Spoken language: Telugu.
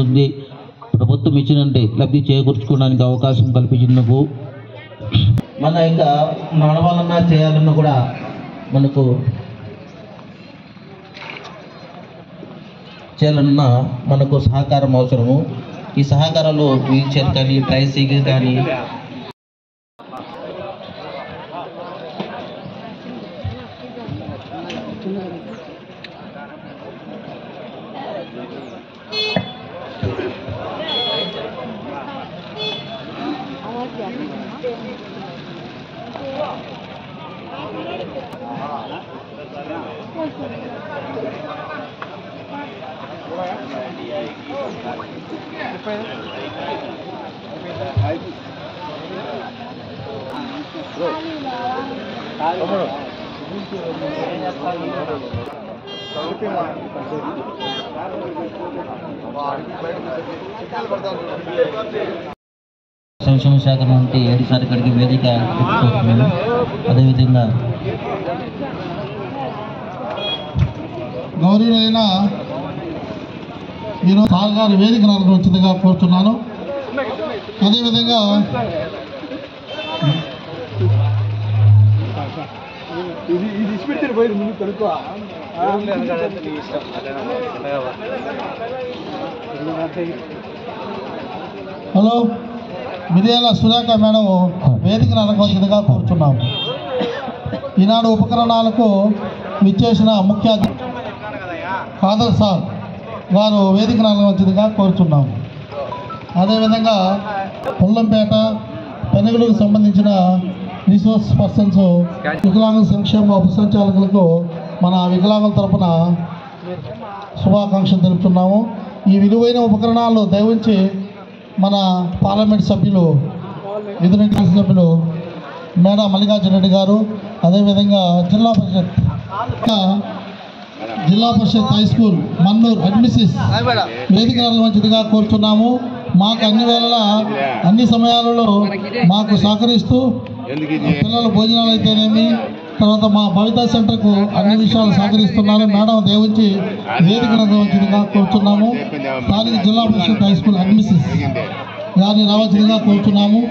ఉంది. ప్రభుత్వం ఇచ్చినంటే లబ్ధి చేకూర్చుకోవడానికి అవకాశం కల్పించినందుకు మన ఇంకా నడవాలన్నా చేయాలన్నా కూడా మనకు చేయాలన్నా మనకు సహకారం అవసరము. ఈ సహకారాలు వీల్ చైర్ కానీ ట్రైసైకిల్ కానీ సంక్షేమ శాఖ నుండి ఏడుసారి కడిగి వేదిక పెట్టుకుంటున్నాను. అదేవిధంగా గౌరవులైన ఈరోజు సాల్గారు వేదిక నలకొచ్చిందిగా కోరుతున్నాను. అదేవిధంగా హలో మిర్యాల సురేఖ మేడం వేదిక నలకొచ్చిందిగా కోరుతున్నాము. ఈనాడు ఉపకరణాలకు విచ్చేసిన ముఖ్య కాదర్ సార్ వారు వేదిక నలకొచ్చిందిగా కోరుతున్నాము. అదేవిధంగా పుల్లంపేట పెనుగులకు సంబంధించిన రిసోర్స్ పర్సన్స్ వికలాంగుల సంక్షేమ ఉప సంచాలకులకు మన వికలాంగుల తరఫున శుభాకాంక్షలు తెలుపుతున్నాము. ఈ విలువైన ఉపకరణాలు దయవుంచి మన పార్లమెంట్ సభ్యులు విధునటి సభ్యులు మేడ మల్లికార్జున రెడ్డి గారు, అదేవిధంగా జిల్లా పరిషత్ హై స్కూల్ మన్నూరు అడ్మిసిస్ వేదిక నిర్వహించగా కోరుతున్నాము. మాకు అన్ని వేళలా అన్ని సమయాలలో మాకు సహకరిస్తూ పిల్లల భోజనాలు అయితేనేమి, తర్వాత మా భవితా సెంటర్కు అన్ని విషయాలు సహకరిస్తున్నారు. మేడం దేవించి వేదిక నిర్వహించగా కోరుతున్నాము. స్థానిక జిల్లా పరిషత్ హై స్కూల్ అడ్మిసిస్ గారిని రావాల్సిందిగా కోరుతున్నాము.